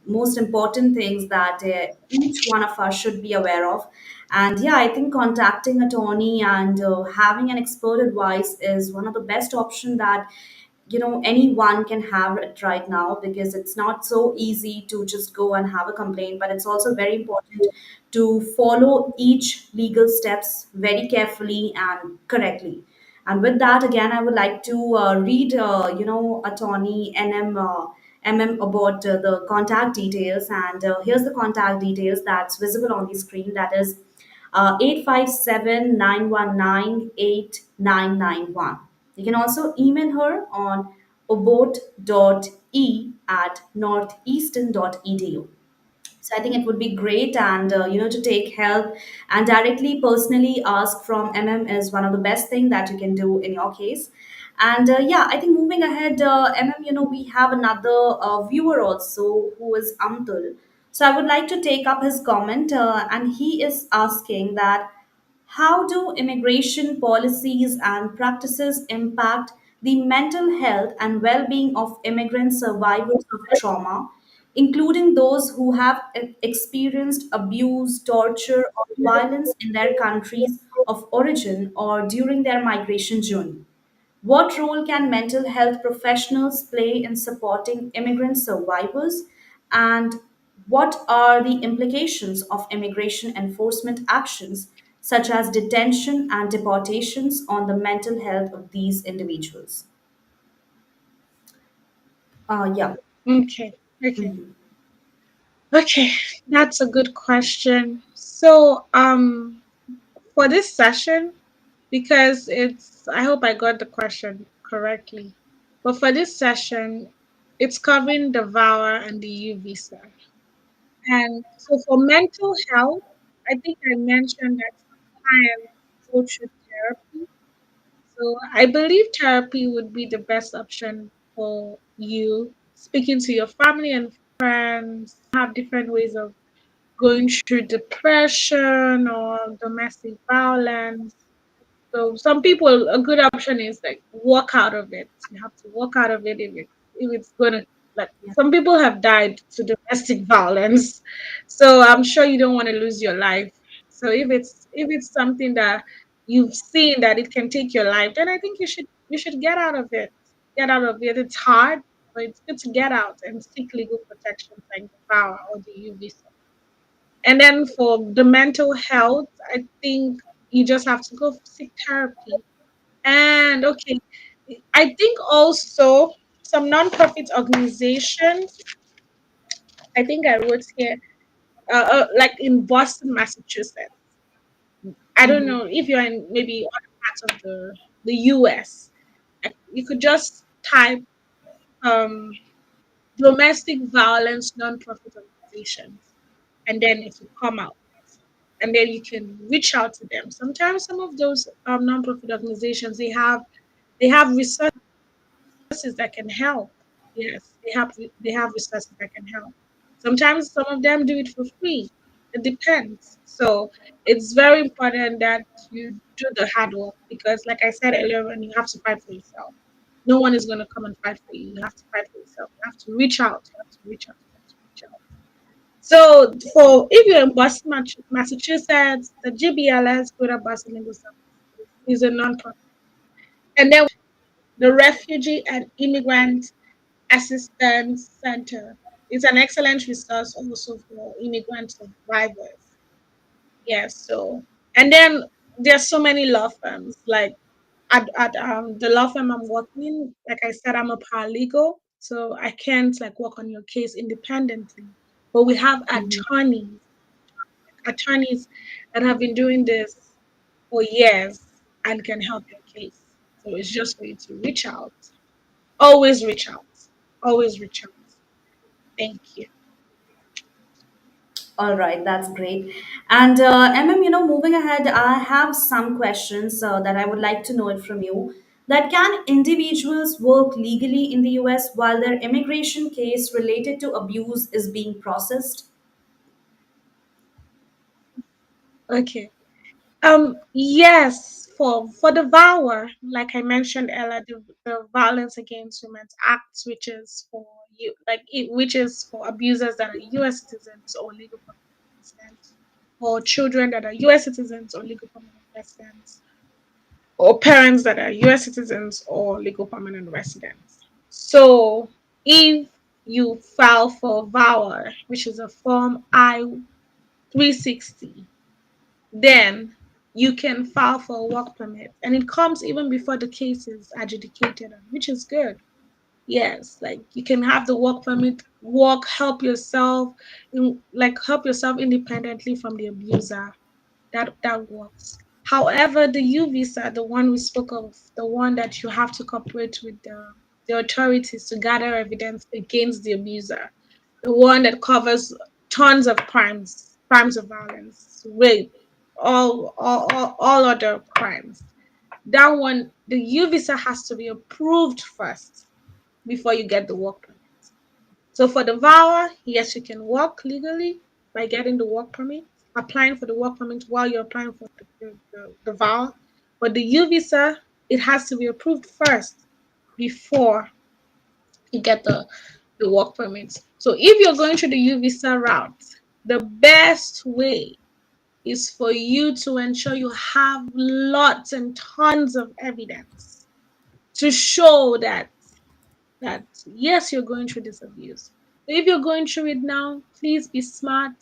most important things that each one of us should be aware of. And yeah, I think contacting attorney and having an expert advice is one of the best option that anyone can have it right now, because it's not so easy to just go and have a complaint, but it's also very important to follow each legal steps very carefully and correctly. And with that, again, I would like to read, attorney MM about the contact details. And here's the contact details that's visible on the screen. That is 857 You can also email her on obot.e@northeastern.edu. So I think it would be great, and to take help and directly personally ask from is one of the best thing that you can do in your case. And yeah, I think moving ahead, we have another viewer also, who is Amtul. So I would like to take up his comment, and he is asking that how do immigration policies and practices impact the mental health and well being of immigrant survivors of trauma, including those who have experienced abuse, torture, or violence in their countries of origin or during their migration journey. What role can mental health professionals play in supporting immigrant survivors? And what are the implications of immigration enforcement actions, such as detention and deportations, on the mental health of these individuals? Yeah.
Okay. Okay.
Mhm.
Okay. That's a good question. So, for this session, because I hope I got the question correctly. But for this session, it's covering the VAWA and the U Visa. And so for mental health, I think I mentioned that some clients go through therapy. So I believe therapy would be the best option for you. Speaking to your family and friends, have different ways of going through depression or domestic violence. So some people, a good option is like walk out of it. You have to walk out of it if it's gonna, like,
Yeah.
some people have died to domestic violence. So I'm sure you don't want to lose your life. So if it's something that you've seen that it can take your life, then I think you should get out of it. Get out of it. It's hard, but it's good to get out and seek legal protections like the VAWA or the U visa. And then for the mental health, I think you just have to go seek therapy. And okay, I think also some nonprofit organizations, I think I wrote here, like in Boston, Massachusetts. I don't
Mhm.
know if you're in maybe other parts of the US. Like, you could just type um, domestic violence nonprofit organizations, and then it will come out. And then you can reach out to them. Sometimes some of those nonprofit organizations, they have resources that can help. Yes, they have resources that can help. Sometimes some of them do it for free. It depends. So it's very important that you do the hard work, because, like I said earlier, when you have to fight for yourself. No one is going to come and fight for you. You have to fight for yourself. You have to reach out. You have to reach out. You have to reach out. So, for if you're in Boston, Massachusetts, the GBLS, Greater Boston Legal Services, is a nonprofit. And then the Refugee and Immigrant Assistance Center is an excellent resource also for immigrant survivors. Yes, so, and then there's so many law firms, like at the law firm I'm working in. Like I said, I'm a paralegal, so I can't like work on your case independently. But we have
Mhm.
attorneys that have been doing this for years and can help your case. So it's just for you to reach out. Always reach out. Always reach out. Thank you.
All right, that's great. And moving ahead, I have some questions that I would like to know it from you. That can individuals work legally in the US while their immigration case related to abuse is being processed?
Okay. Yes, for the VAWA, like I mentioned earlier, the Violence Against Women's Act, which is for you, which is for abusers that are U.S. citizens or legal permanent residents, or children that are U.S. citizens or legal permanent residents, or parents that are U.S. citizens or legal permanent residents. So, if you file for VAWA, which is a Form I-360, then you can file for a work permit, and it comes even before the case is adjudicated, which is good. Yes, like you can have the work permit, work, help yourself, like help yourself independently from the abuser. That works. However, the U visa, the one we spoke of, the one that you have to cooperate with the authorities to gather evidence against the abuser, the one that covers tons of crimes of violence, rape, all other crimes. That one, the U visa has to be approved first before you get the work permit. So for the VAWA, yes, you can work legally by getting the work permit, applying for the work permit while you're applying for the VAWA. But the U visa, it has to be approved first. before you get the work permits. So if you're going through the U visa route, the best way is for you to ensure you have lots and tons of evidence to show that yes, you're going through this abuse. So if you're going through it now, please be smart.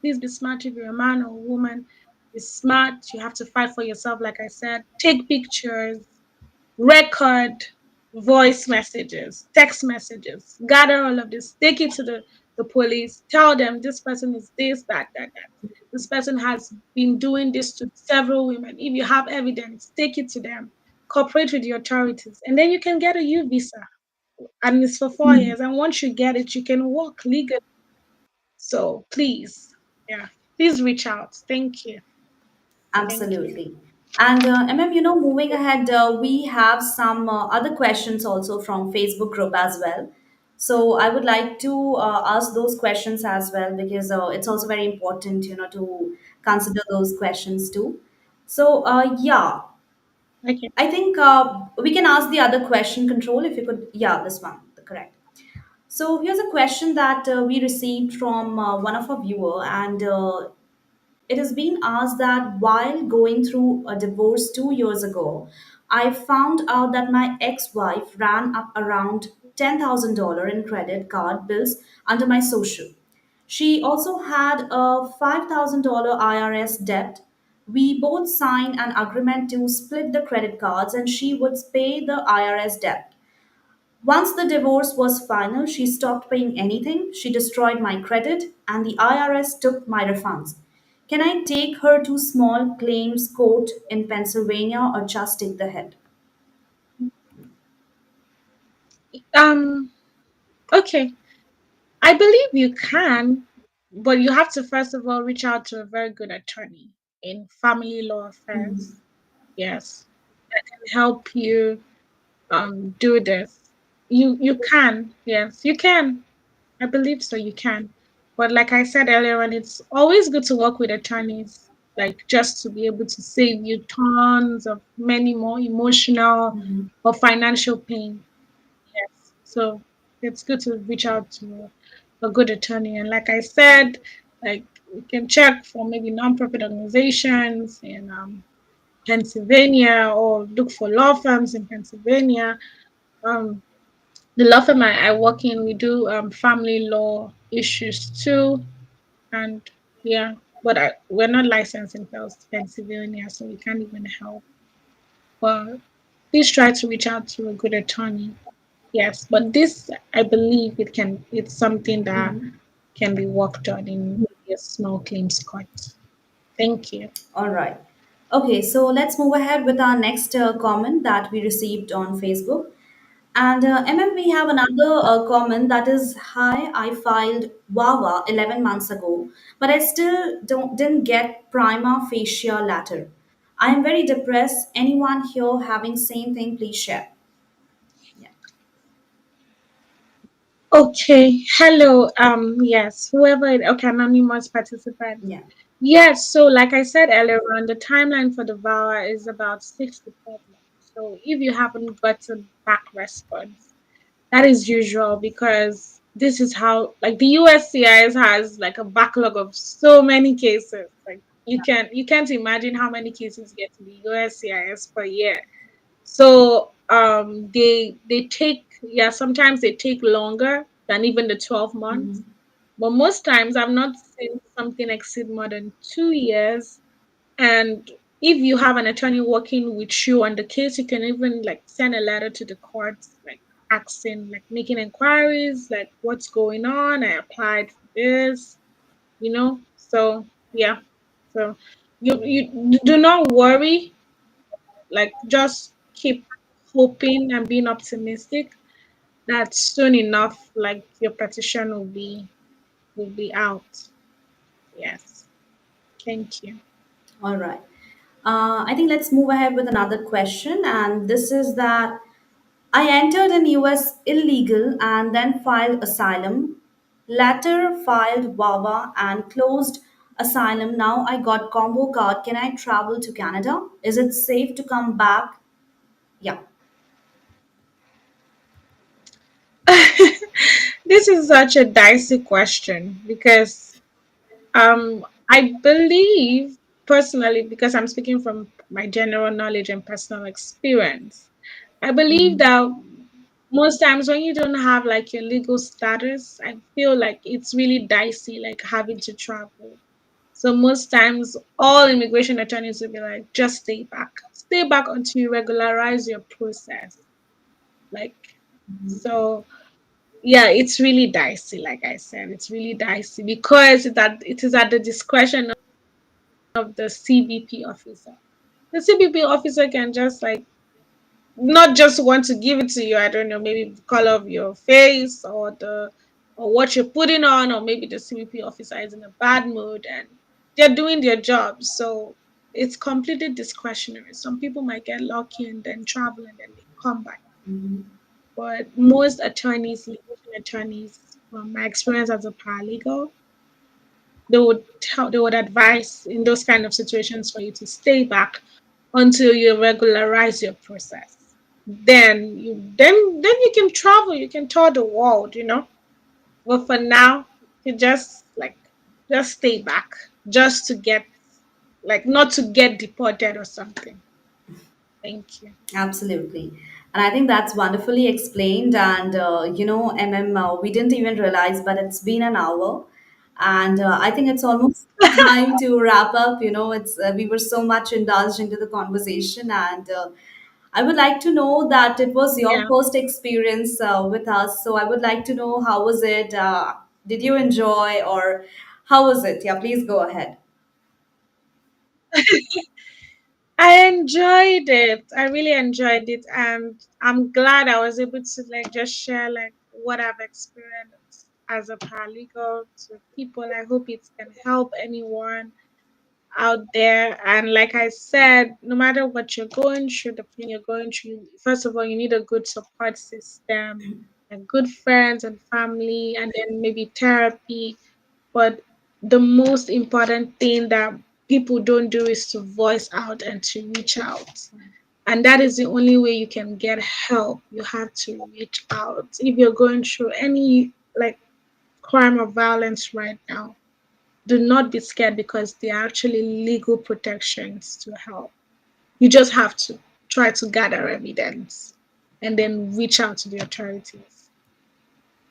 Please be smart if you're a man or a woman. Be smart. You have to fight for yourself, like I said. Take pictures, record voice messages, text messages, gather all of this, take it to the police, tell them this person is this, that. This person has been doing this to several women. If you have evidence, take it to them, cooperate with the authorities, and then you can get a U visa. And it's for 4 years. And once you get it, you can work legally. So please, yeah, please reach out. Thank you. Thank you.
Absolutely. And moving ahead, we have some other questions also from Facebook group as well. So I would like to ask those questions as well because it's also very important, to consider those questions too. So yeah,
Okay.
I think we can ask the other question. Control, if you could, yeah, this one, correct. So here's a question that we received from one of our viewer, and it has been asked that while going through a divorce 2 years ago, I found out that my ex wife ran up around $10,000 in credit card bills under my social. She also had a $5,000 IRS debt. We both signed an agreement to split the credit cards and she would pay the IRS debt. Once the divorce was final, she stopped paying anything, she destroyed my credit, and the IRS took my refunds. Can I take her to small claims court in Pennsylvania or just take the hit?
Um, okay. I believe you can, but you have to first of all reach out to a very good attorney in family law
Mhm.
affairs. Yes, that can help you do this. You can, yes, you can. I believe so. You can, but like I said earlier on, it's always good to work with attorneys, like just to be able to save you tons of many more emotional
Mhm.
or financial pain. Yes. So it's good to reach out to a good attorney. And like I said, like you can check for maybe nonprofit organizations in Pennsylvania or look for law firms in Pennsylvania. Um, the law firm I work in, we do family law issues too. And yeah, but we're not licensed in Pennsylvania, so we can't even help. But please try to reach out to a good attorney. Yes, but this, I believe it's something that
Mhm.
can be worked on in maybe a small claims court. Thank you.
All right. Okay, so let's move ahead with our next comment that we received on Facebook. And we have another comment that is, "Hi, I filed VAWA 11 months ago, but I still didn't get prima facie letter. I am very depressed. Anyone here having same thing, please share." Yeah.
Okay. Hello. Yes. Okay, anonymous participant.
Yeah.
Yes. So, like I said earlier on, the timeline for the VAWA is about 6 to 12 months. So, if you haven't gotten back response, that is usual because this is how, like, the USCIS has like a backlog of so many cases. Like, you can't imagine how many cases get to the USCIS per year. So they take, yeah, sometimes they take longer than even the 12 months.
Mhm.
But most times I've not seen something exceed more than 2 years. And if you have an attorney working with you on the case, you can even like send a letter to the courts, like asking, like making inquiries, like what's going on. I applied for this. So yeah. So you do not worry, like just keep hoping and being optimistic that soon enough, like your petition will be out. Yes. Thank you.
All right. I think let's move ahead with another question. And this is that I entered in US illegal and then filed asylum. Later filed VAWA and closed asylum. Now I got combo card. Can I travel to Canada? Is it safe to come back? Yeah.
is such a dicey question because I believe personally, because I'm speaking from my general knowledge and personal experience, I believe
Mhm.
that most times when you don't have like your legal status, I feel like it's really dicey, like having to travel. So most times, all immigration attorneys will be like, just stay back until you regularize your process. Like, so yeah, it's really dicey. Like I said, it's really dicey because it is at the discretion of the CBP officer. The CBP officer can just like not just want to give it to you. I don't know, maybe the color of your face or what you're putting on, or maybe the CBP officer is in a bad mood and they're doing their job. So it's completely discretionary. Some people might get lucky and then travel and then they come back. But most attorneys, litigation attorneys, from my experience as a paralegal, they would advise in those kind of situations for you to stay back until you regularize your process. Then you can travel, you can tour the world. But for now, you just stay back, just to get like not to get deported or something. Thank you.
Absolutely. And I think that's wonderfully explained. And, MM, we didn't even realize, but it's been an hour. And I think it's almost time to wrap up. We were so much indulged into the conversation. And I would like to know that it was your
Yeah.
first experience with us. So I would like to know how was it? Did you enjoy or how was it? Yeah, please go ahead.
I enjoyed it. I really enjoyed it, and I'm glad I was able to like just share like what I've experienced as a paralegal to people. I hope it can help anyone out there. And like I said, no matter what you're going through, the pain you're going through, first of all, you need a good support system and good friends and family, and then maybe therapy. But the most important thing that people don't do is to voice out and to reach out. And that is the only way you can get help. You have to reach out. If you're going through any like crime or violence right now, do not be scared because there are actually legal protections to help. You just have to try to gather evidence and then reach out to the authorities.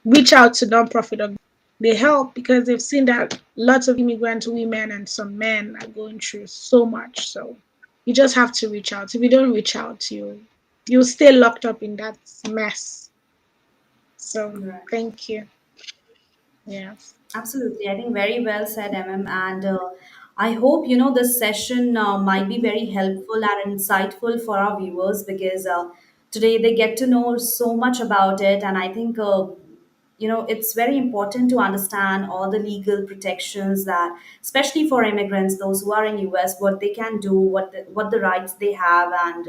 Reach out to non-profit organizations. They help because they've seen that lots of immigrant women and some men are going through so much. So you just have to reach out. If you don't reach out, you'll stay locked up in that mess. So
Right.
thank you. Yes.
Absolutely. I think very well said, MM. And I hope, this session might be very helpful and insightful for our viewers because today they get to know so much about it. And I think, it's very important to understand all the legal protections that, especially for immigrants, those who are in US, what they can do, what the rights they have, and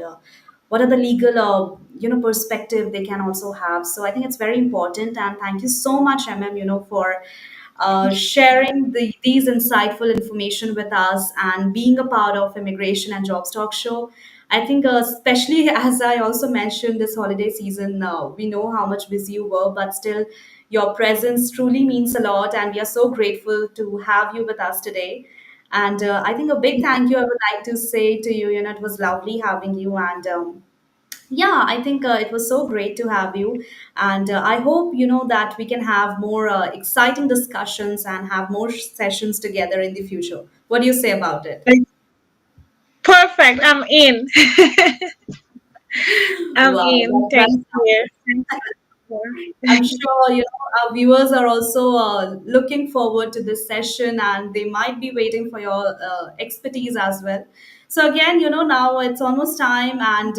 what are the legal, perspective they can also have. So I think it's very important. And thank you so much, MM, for sharing these insightful information with us and being a part of Immigration and Jobs Talk Show. I think, especially as I also mentioned, this holiday season, we know how much busy you were, but still, your presence truly means a lot, and we are so grateful to have you with us today. And I think a big thank you I would like to say to you. It was lovely having you, and yeah, I think it was so great to have you. And I hope, that we can have more exciting discussions and have more sessions together in the future. What do you say about it?
Perfect. I'm in. I'm
Wow,
in.
that's
Thank you. Thank
I'm
you.
sure our viewers are also looking forward to this session, and they might be waiting for your expertise as well. So again, now it's almost time, and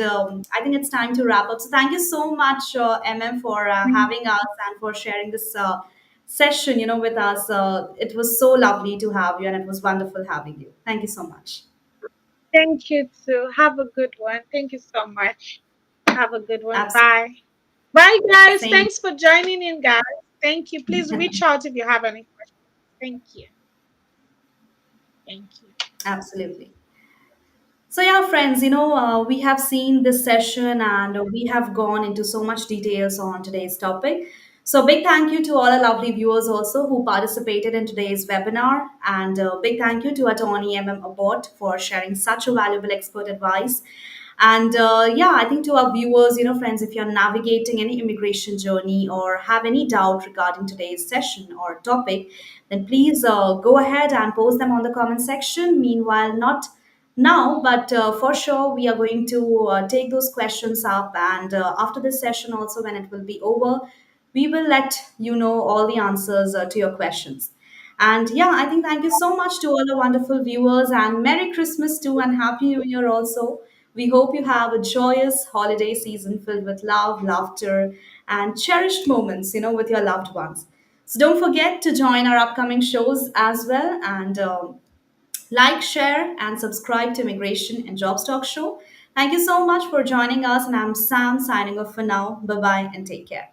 I think it's time to wrap up. So thank you so much, MM, for having us and for sharing this session, with us. It was so lovely to have you, and it was wonderful having you. Thank you so much.
Thank you too. Have a good one. Thank you so much. Have a good one.
Absolutely.
Bye. Bye, guys.
Same.
Thanks for joining in, guys. Thank you. Please reach out if you have any questions. Thank you. Thank you.
Absolutely. So, yeah, friends, we have seen this session and we have gone into so much details on today's topic. So, big thank you to all our lovely viewers also who participated in today's webinar. And big thank you to Attorney Emem Obot for sharing such a valuable expert advice. And yeah, I think to our viewers, friends, if you're navigating any immigration journey or have any doubt regarding today's session or topic, then please go ahead and post them on the comment section. Meanwhile, not now, but for sure, we are going to take those questions up. And after this session, also, when it will be over, we will let you know all the answers to your questions. And yeah, I think thank you so much to all the wonderful viewers, and Merry Christmas too, and Happy New Year also. We hope you have a joyous holiday season filled with love, laughter, and cherished moments, with your loved ones. So don't forget to join our upcoming shows as well, and like, share, and subscribe to Immigration and Jobs Talk Show. Thank you so much for joining us, and I'm Sam signing off for now. Bye bye and take care.